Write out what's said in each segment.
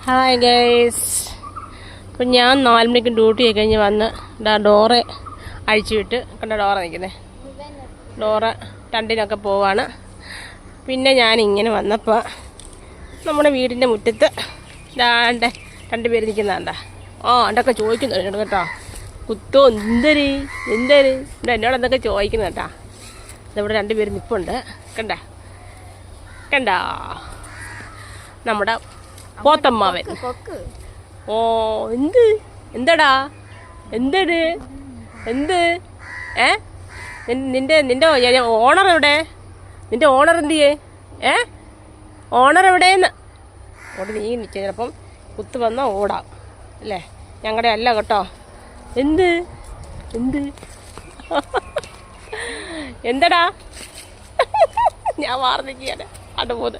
Hi guys. അപ്പം ഞാൻ 4 മണിക്ക് ഡ്യൂട്ടി കഴിഞ്ഞ് വന്ന് ഡോറ് അഴിച്ചു വിട്ട് കണ്ട ഡോറ നിൽക്കുന്നത്. ഡോറ രണ്ടിനൊക്കെ പോവാണ്. പിന്നെ ഞാനിങ്ങനെ വന്നപ്പോൾ നമ്മുടെ വീടിൻ്റെ മുറ്റത്ത് രണ്ട് പേര് നിൽക്കുന്നുണ്ട. എന്തൊക്കെ ചോദിക്കുന്നുണ്ട് കേട്ടോ. കുത്തോ എന്തര് ഇവിടെ എന്നോട് എന്തൊക്കെ ചോദിക്കുന്നു കേട്ടാ. ഇതിവിടെ 2 പേര് നിൽപ്പുണ്ട്. കണ്ട നമ്മുടെ പോത്തമ്മാവൻ. എന്താടാ എന്ത് നിന്റെ ഓണർ എവിടെ? നിന്റെ ഓണർ എന്ത് ചെയ്യേ? ഓണർ എവിടെയെന്ന് ഓടി നീ നിൽക്കുക. ചിലപ്പം കുത്ത് വന്നാൽ ഓടാം അല്ലേ? ഞങ്ങളുടെ അല്ല കേട്ടോ. എന്ത് എന്തടാ ഞാൻ വാർന്നിരിക്കുകയാണ്. അത് പോന്ന്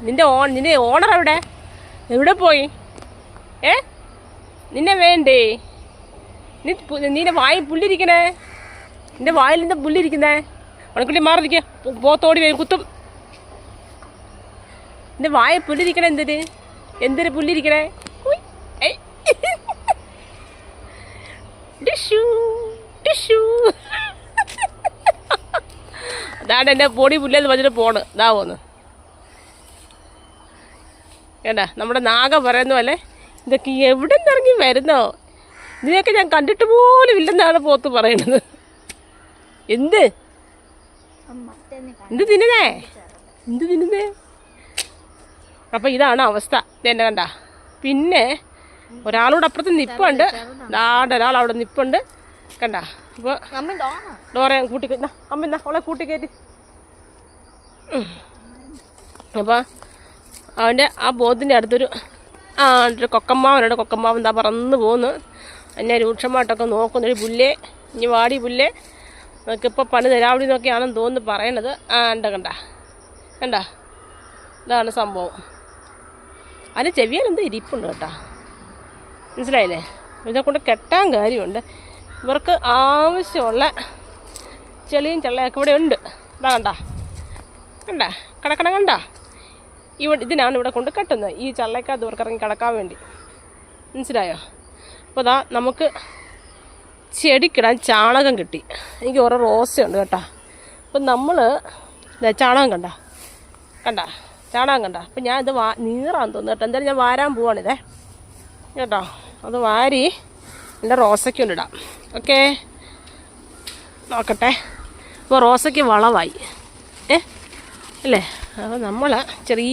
നിന്റെ ഓണർ എവിടെ പോയി? നിന്നെ വേണ്ടേ? നിന്റെ വായിൽ പുല്ലിരിക്കണേ. നിന്റെ വായിൽ എന്താ പുല്ലിരിക്കുന്നേ? ഉണക്കിട്ട് മാറിയിരിക്കുക. പോത്തോടി വരും കുത്തും. നിന്റെ വായിൽ പുല്ലിരിക്കണേ. എന്തൊരു പുല്ലിരിക്കണേ? അതാണ് എൻ്റെ പൊടി പുല്ലെന്ന് പറഞ്ഞിട്ട് പോണ്. ഇതാ പോന്ന് കേട്ടാ. നമ്മുടെ നാഗ പറയുന്ന പോലെ ഇതൊക്കെ എവിടെ നിന്നിറങ്ങി വരുന്നോ? ഇതിനൊക്കെ ഞാൻ കണ്ടിട്ട് പോലും ഇല്ലെന്നാണ് പോത്ത് പറയണത്. എന്ത് തിന്നുന്നേ? അപ്പം ഇതാണ് അവസ്ഥ. ഇതെന്നെ കണ്ട. പിന്നെ ഒരാളോട് അപ്പുറത്ത് നിൽപ്പുണ്ട്. ഒരാൾ അവിടെ നിൽപ്പുണ്ട്. കണ്ട. അപ്പോൾ ഡോറെ അമ്മ അവളെ കൂട്ടിക്കയറ്റി. അപ്പോൾ അവൻ്റെ ആ ബോധത്തിൻ്റെ അടുത്തൊരു കൊക്കമ്മാവനുണ്ട്. കൊക്കമ്മാവൻ എന്താ പറന്ന് പോകുന്നു. എന്നെ രൂക്ഷമായിട്ടൊക്കെ നോക്കുന്നൊരു പുല്ലേ, ഇനി വാടി പുല്ലേ, നമുക്കിപ്പോൾ പണി തരാവടി എന്നൊക്കെയാണെന്ന് തോന്നുന്നു പറയണത്. കണ്ട ഇതാണ് സംഭവം. അതിന് ചെവിയാലെന്തോ ഇരിപ്പുണ്ട് കേട്ടോ. മനസ്സിലായില്ലേ? ഇതിനെ കൊണ്ട് കെട്ടാൻ കാര്യമുണ്ട്. ഇവർക്ക് ആവശ്യമുള്ള ചെളിയും ചെള്ളയൊക്കെ ഇവിടെ ഉണ്ട്. കണ്ട ഇതിനാണ് ഇവിടെ കൊണ്ട് കെട്ടുന്നത്. ഈ ചള്ളയ്ക്കകത്ത് ഇവർക്ക് ഇറങ്ങി കിടക്കാൻ വേണ്ടി. മനസ്സിലായോ? അപ്പോൾ നമുക്ക് ചെടിക്കിടാൻ ചാണകം കിട്ടി. എനിക്ക് ഓരോ റോസയുണ്ട് കേട്ടോ. അപ്പം നമ്മൾ ചാണകം കണ്ട ചാണകം കണ്ട. അപ്പം ഞാൻ ഇത് നീറാന്ന് തോന്നുന്നു കേട്ടോ. എന്തായാലും ഞാൻ വാരാൻ പോവാണിതേ കേട്ടോ. അത് വാരി എൻ്റെ റോസയ്ക്ക് കൊണ്ടിടാം. ഓക്കെ, നോക്കട്ടെ. അപ്പോൾ റോസയ്ക്ക് വളമായി അല്ലേ? അപ്പോൾ നമ്മൾ ചെറിയ